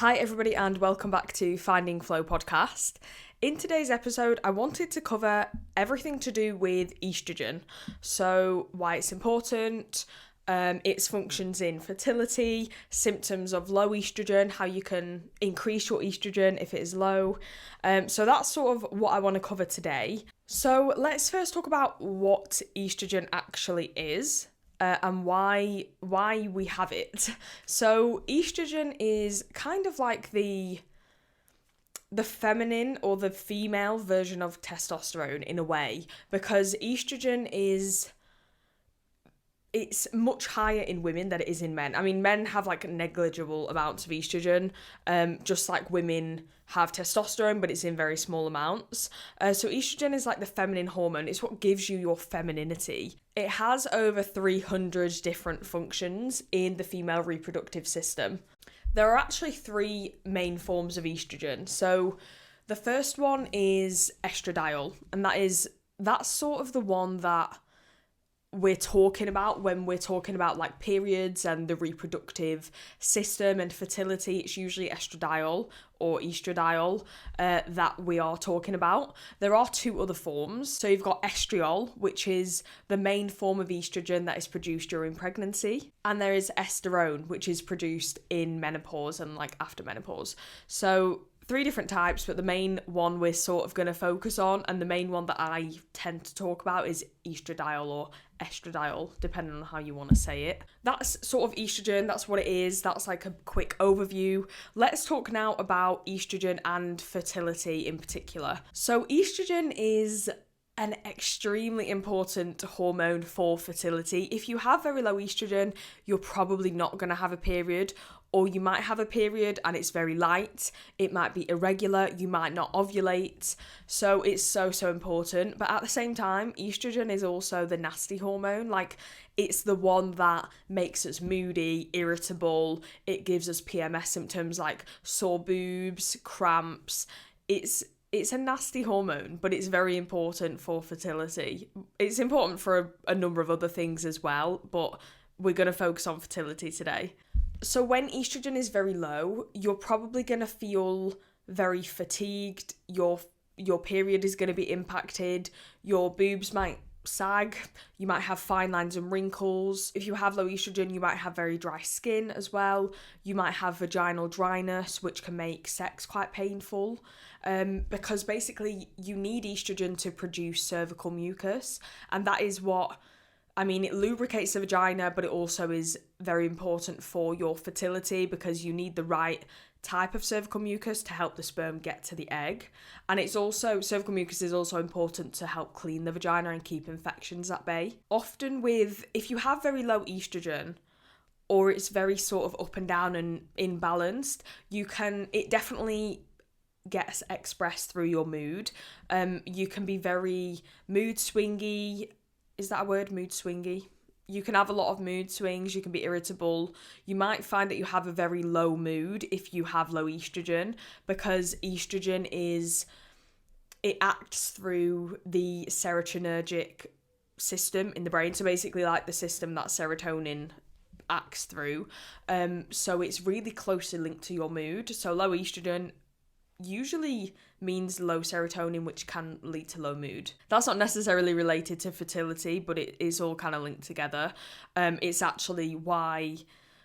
Hi everybody and welcome back to Finding Flow podcast. In today's episode, I wanted to cover everything to do with estrogen. So why it's important, its functions in fertility, symptoms of low estrogen, how you can increase your estrogen if it is low. So that's sort of what I want to cover today. So let's first talk about what estrogen actually is. And why we have it. So estrogen is kind of like the feminine or the female version of testosterone in a way, because estrogen it's much higher in women than it is in men. I mean, men have like negligible amounts of estrogen, just like women have testosterone, but it's in very small amounts. So estrogen is like the feminine hormone. It's what gives you your femininity. It has over 300 different functions in the female reproductive system. There are actually three main forms of estrogen. So the first one is estradiol, and that's sort of the one that we're talking about when we're talking about like periods and the reproductive system and fertility. It's usually estradiol or estradiol that we are talking about. There are two other forms. So you've got estriol, which is the main form of estrogen that is produced during pregnancy, and there is esterone, which is produced in menopause and like after menopause. So three different types, but the main one we're sort of going to focus on, and the main one that I tend to talk about, is estradiol or estradiol, depending on how you want to say it. That's sort of estrogen, that's what it is, that's like a quick overview. Let's talk now about estrogen and fertility in particular. So estrogen is an extremely important hormone for fertility. If you have very low estrogen, you're probably not going to have a period, or you might have a period and it's very light. It might be irregular, you might not ovulate. So it's so important. But at the same time, estrogen is also the nasty hormone. Like, it's the one that makes us moody, irritable. It gives us PMS symptoms like sore boobs, cramps. It's a nasty hormone, but it's very important for fertility. It's important for a number of other things as well, but we're going to focus on fertility today. So when estrogen is very low, you're probably going to feel very fatigued. Your period is going to be impacted. Your boobs might sag. You might have fine lines and wrinkles. If you have low estrogen, you might have very dry skin as well. You might have vaginal dryness, which can make sex quite painful. Because basically you need estrogen to produce cervical mucus, and that is it lubricates the vagina, but it also is very important for your fertility because you need the right type of cervical mucus to help the sperm get to the egg. And cervical mucus is also important to help clean the vagina and keep infections at bay. Often if you have very low estrogen, or it's very sort of up and down and imbalanced, it definitely gets expressed through your mood. You can be very mood swingy. Is that a word? Mood swingy? You can have a lot of mood swings. You can be irritable. You might find that you have a very low mood if you have low estrogen, because estrogen it acts through the serotonergic system in the brain. So basically like the system that serotonin acts through. So it's really closely linked to your mood. So low estrogen usually means low serotonin, which can lead to low mood. That's not necessarily related to fertility, but it is all kind of linked together. It's actually why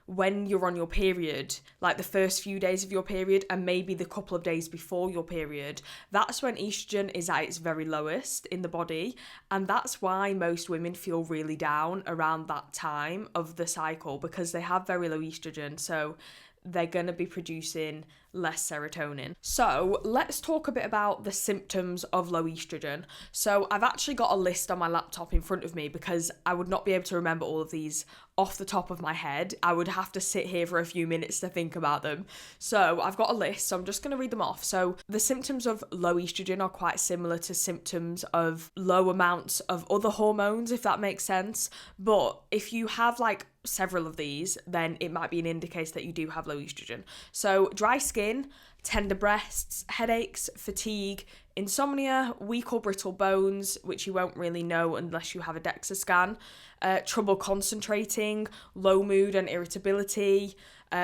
when you're on your period, like the first few days of your period and maybe the couple of days before your period, that's when estrogen is at its very lowest in the body. And that's why most women feel really down around that time of the cycle, because they have very low estrogen. So they're going to be producing less serotonin. So let's talk a bit about the symptoms of low estrogen. So I've actually got a list on my laptop in front of me because I would not be able to remember all of these off the top of my head. I would have to sit here for a few minutes to think about them. So I've got a list, so I'm just going to read them off. So the symptoms of low estrogen are quite similar to symptoms of low amounts of other hormones, if that makes sense. But if you have like several of these, then it might be an indicator that you do have low estrogen. So dry skin, skin, tender breasts, headaches, fatigue, insomnia, weak or brittle bones, which you won't really know unless you have a DEXA scan, trouble concentrating, low mood and irritability,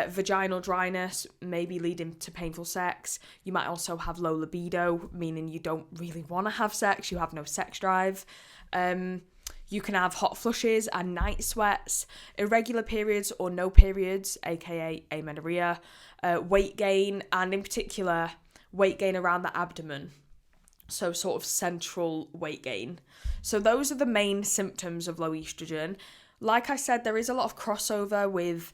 vaginal dryness, maybe leading to painful sex. You might also have low libido, meaning you don't really want to have sex, you have no sex drive. You can have hot flushes and night sweats, irregular periods or no periods, aka amenorrhea, weight gain, and in particular, weight gain around the abdomen. So sort of central weight gain. So those are the main symptoms of low estrogen. Like I said, there is a lot of crossover with,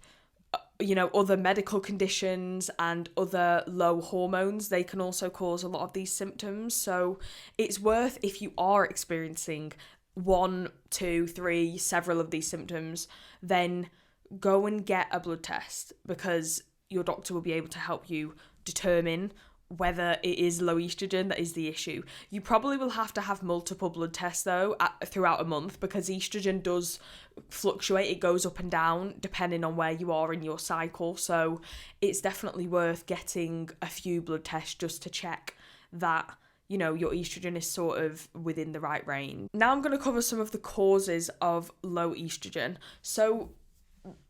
other medical conditions and other low hormones. They can also cause a lot of these symptoms. So it's worth, if you are experiencing 1, 2, 3, several of these symptoms, then go and get a blood test, because your doctor will be able to help you determine whether it is low estrogen that is the issue. You probably will have to have multiple blood tests though throughout a month, because estrogen does fluctuate. It goes up and down depending on where you are in your cycle. So it's definitely worth getting a few blood tests just to check that your estrogen is sort of within the right range. Now I'm going to cover some of the causes of low estrogen. So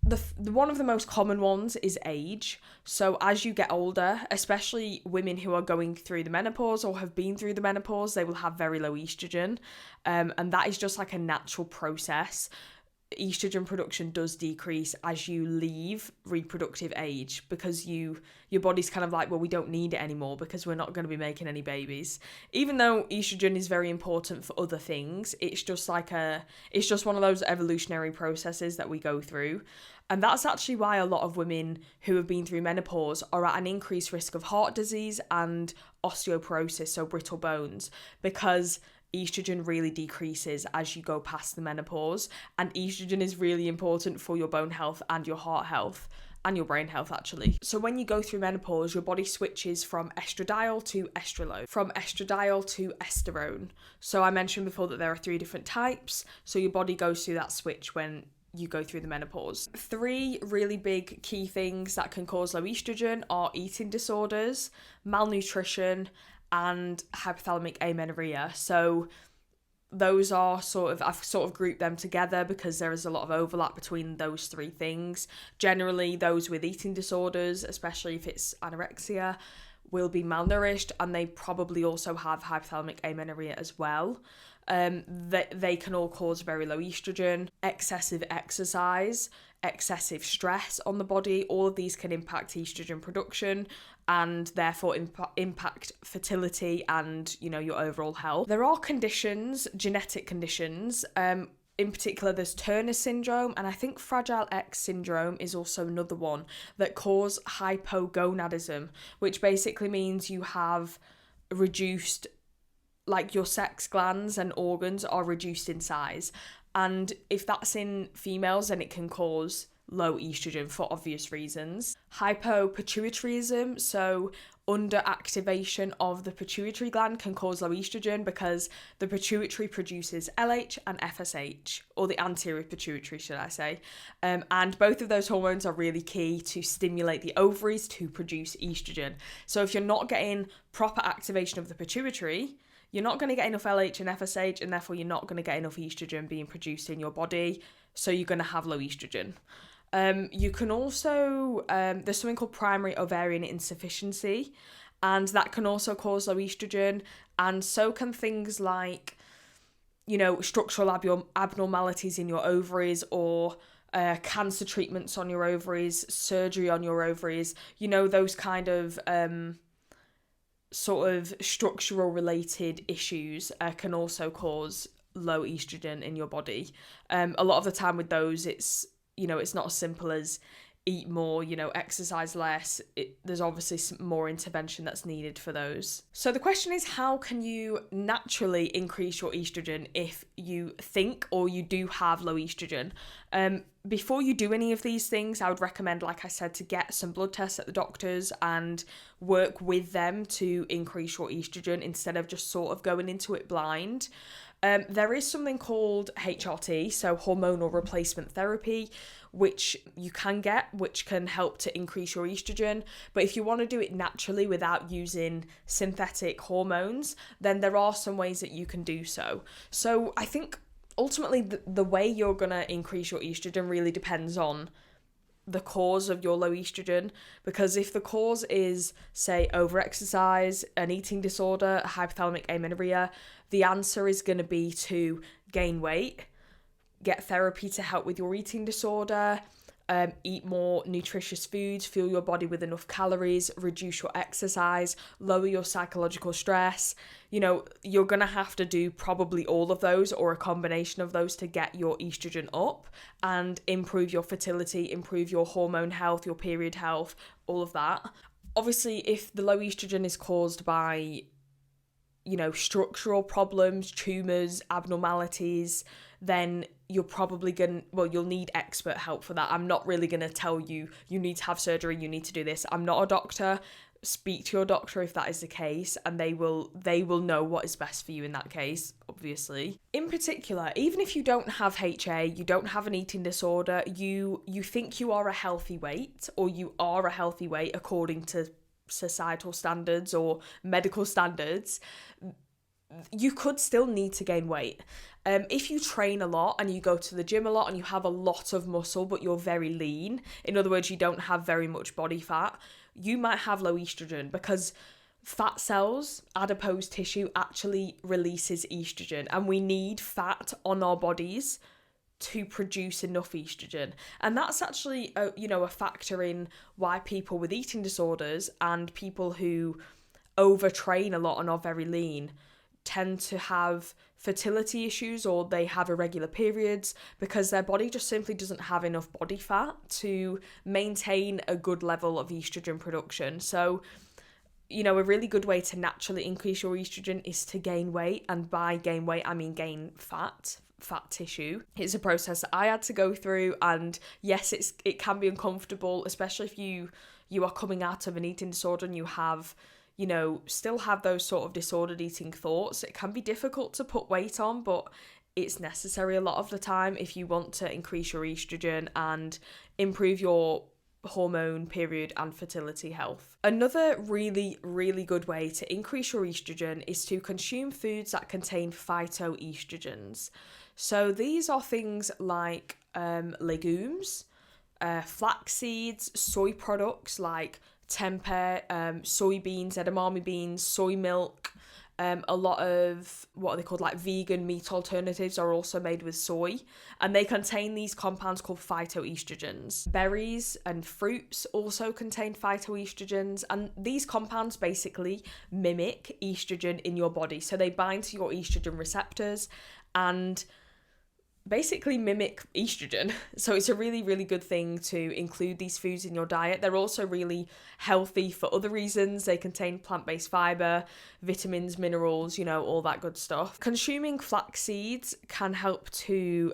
the one of the most common ones is age. So as you get older, especially women who are going through the menopause or have been through the menopause, they will have very low estrogen, and that is just like a natural process. Estrogen production does decrease as you leave reproductive age, because your body's kind of like, well, we don't need it anymore because we're not going to be making any babies. Even though estrogen is very important for other things, it's just one of those evolutionary processes that we go through. And that's actually why a lot of women who have been through menopause are at an increased risk of heart disease and osteoporosis, so brittle bones, because estrogen really decreases as you go past the menopause, and estrogen is really important for your bone health and your heart health and your brain health actually. So when you go through menopause, your body switches from estradiol to estrolone, from estradiol to esterone. So I mentioned before that there are 3 different types, so your body goes through that switch when you go through the menopause. 3 really big key things that can cause low estrogen are eating disorders, malnutrition, and hypothalamic amenorrhea. So those are I've sort of grouped them together because there is a lot of overlap between those 3 things. Generally, those with eating disorders, especially if it's anorexia, will be malnourished, and they probably also have hypothalamic amenorrhea as well. They can all cause very low estrogen. Excessive exercise, excessive stress on the body, all of these can impact estrogen production and therefore impact fertility and your overall health. There are conditions, genetic conditions, in particular there's Turner syndrome, and I think Fragile X syndrome is also another one, that cause hypogonadism, which basically means you have reduced, like your sex glands and organs are reduced in size. And if that's in females, then it can cause low estrogen for obvious reasons. Hypopituitarism, so underactivation of the pituitary gland, can cause low estrogen because the pituitary produces LH and FSH, or the anterior pituitary, should I say. And both of those hormones are really key to stimulate the ovaries to produce estrogen. So if you're not getting proper activation of the pituitary, you're not going to get enough LH and FSH, and therefore you're not going to get enough estrogen being produced in your body, so you're going to have low estrogen. You can also, there's something called primary ovarian insufficiency, and that can also cause low estrogen, and so can things like, structural abnormalities in your ovaries, or cancer treatments on your ovaries, surgery on your ovaries, those kind of sort of structural related issues can also cause low estrogen in your body. A lot of the time with those, it's not as simple as eat more, exercise less. There's obviously more intervention that's needed for those. So the question is, how can you naturally increase your estrogen if you think or you do have low estrogen? before you do any of these things, I would recommend, like I said, to get some blood tests at the doctors and work with them to increase your estrogen instead of just sort of going into it blind. There is something called HRT, so hormonal replacement therapy, which you can get, which can help to increase your estrogen. But if you want to do it naturally without using synthetic hormones, then there are some ways that you can do so. So I think ultimately the way you're going to increase your estrogen really depends on the cause of your low estrogen, because if the cause is, say, overexercise, an eating disorder, hypothalamic amenorrhea, the answer is going to be to gain weight, get therapy to help with your eating disorder, eat more nutritious foods, fuel your body with enough calories, reduce your exercise, lower your psychological stress. You know, you're going to have to do probably all of those or a combination of those to get your estrogen up and improve your fertility, improve your hormone health, your period health, all of that. Obviously, if the low estrogen is caused by, you know, structural problems, tumours, abnormalities, then you're probably you'll need expert help for that. I'm not really going to tell you, you need to have surgery, you need to do this. I'm not a doctor. Speak to your doctor if that is the case, and they will know what is best for you in that case, obviously. In particular, even if you don't have HA, you don't have an eating disorder, you think you are a healthy weight, or you are a healthy weight according to societal standards or medical standards, you could still need to gain weight. If you train a lot and you go to the gym a lot and you have a lot of muscle but you're very lean, in other words, you don't have very much body fat, you might have low estrogen, because fat cells, adipose tissue, actually releases estrogen, and we need fat on our bodies to produce enough estrogen. And that's actually a factor in why people with eating disorders and people who overtrain a lot and are very lean tend to have fertility issues, or they have irregular periods, because their body just simply doesn't have enough body fat to maintain a good level of estrogen production. So, you know, a really good way to naturally increase your estrogen is to gain weight, and by gain weight I mean gain fat tissue. It's a process that I had to go through, and yes, it can be uncomfortable, especially if you are coming out of an eating disorder and you have, you know, still have those sort of disordered eating thoughts. It can be difficult to put weight on, but it's necessary a lot of the time if you want to increase your estrogen and improve your hormone, period, and fertility health. Another really, really good way to increase your estrogen is to consume foods that contain phytoestrogens. So these are things like legumes, flax seeds, soy products like tempeh, soybeans, edamame beans, soy milk. A lot of what are they called, like vegan meat alternatives are also made with soy, and they contain these compounds called phytoestrogens. Berries and fruits also contain phytoestrogens, and these compounds basically mimic estrogen in your body. So they bind to your estrogen receptors and basically mimic estrogen. So it's a really, really good thing to include these foods in your diet. They're also really healthy for other reasons. They contain plant-based fiber, vitamins, minerals, you know, all that good stuff. Consuming flax seeds can help to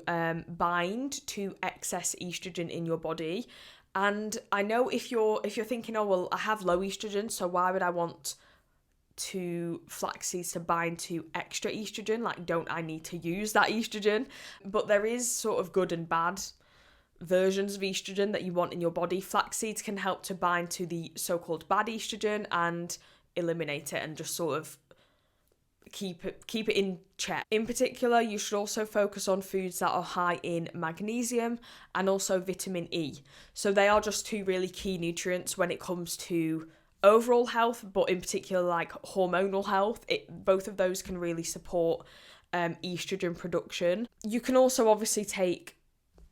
bind to excess estrogen in your body. And I know if you're thinking, oh well, I have low estrogen, so why would I want to flax seeds to bind to extra estrogen? Like, don't I need to use that estrogen? But there is sort of good and bad versions of estrogen that you want in your body. Flax seeds can help to bind to the so-called bad estrogen and eliminate it and just sort of keep it in check. In particular, you should also focus on foods that are high in magnesium and also vitamin E. So they are just two really key nutrients when it comes to overall health, but in particular like hormonal health. Both of those can really support estrogen production. You can also obviously take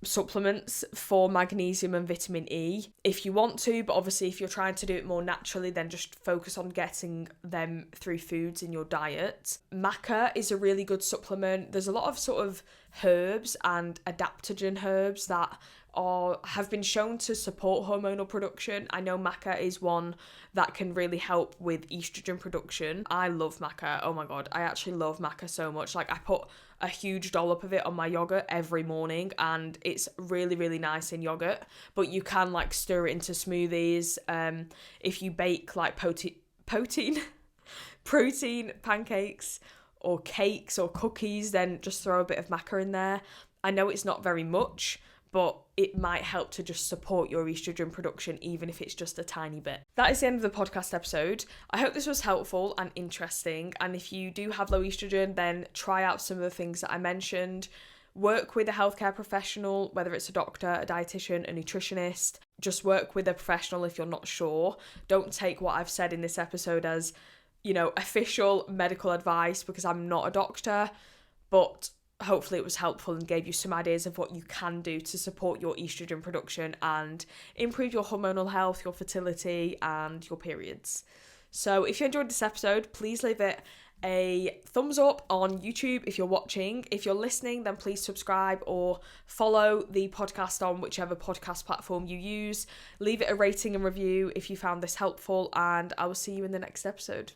supplements for magnesium and vitamin E if you want to, but obviously if you're trying to do it more naturally, then just focus on getting them through foods in your diet. Maca is a really good supplement. There's a lot of sort of herbs and adaptogen herbs that have been shown to support hormonal production. I know maca is one that can really help with estrogen production. I love maca. Oh my god, I actually love maca so much. Like, I put a huge dollop of it on my yogurt every morning, and it's really, really nice in yogurt. But you can like stir it into smoothies. If you bake like protein pancakes or cakes or cookies, then just throw a bit of maca in there. I know it's not very much, but it might help to just support your estrogen production, even if it's just a tiny bit. That is the end of the podcast episode. I hope this was helpful and interesting. And if you do have low estrogen, then try out some of the things that I mentioned. Work with a healthcare professional, whether it's a doctor, a dietitian, a nutritionist. Just work with a professional if you're not sure. Don't take what I've said in this episode as, official medical advice, because I'm not a doctor, but hopefully it was helpful and gave you some ideas of what you can do to support your estrogen production and improve your hormonal health, your fertility, and your periods. So if you enjoyed this episode, please leave it a thumbs up on YouTube if you're watching. If you're listening, then please subscribe or follow the podcast on whichever podcast platform you use. Leave it a rating and review if you found this helpful, and I will see you in the next episode.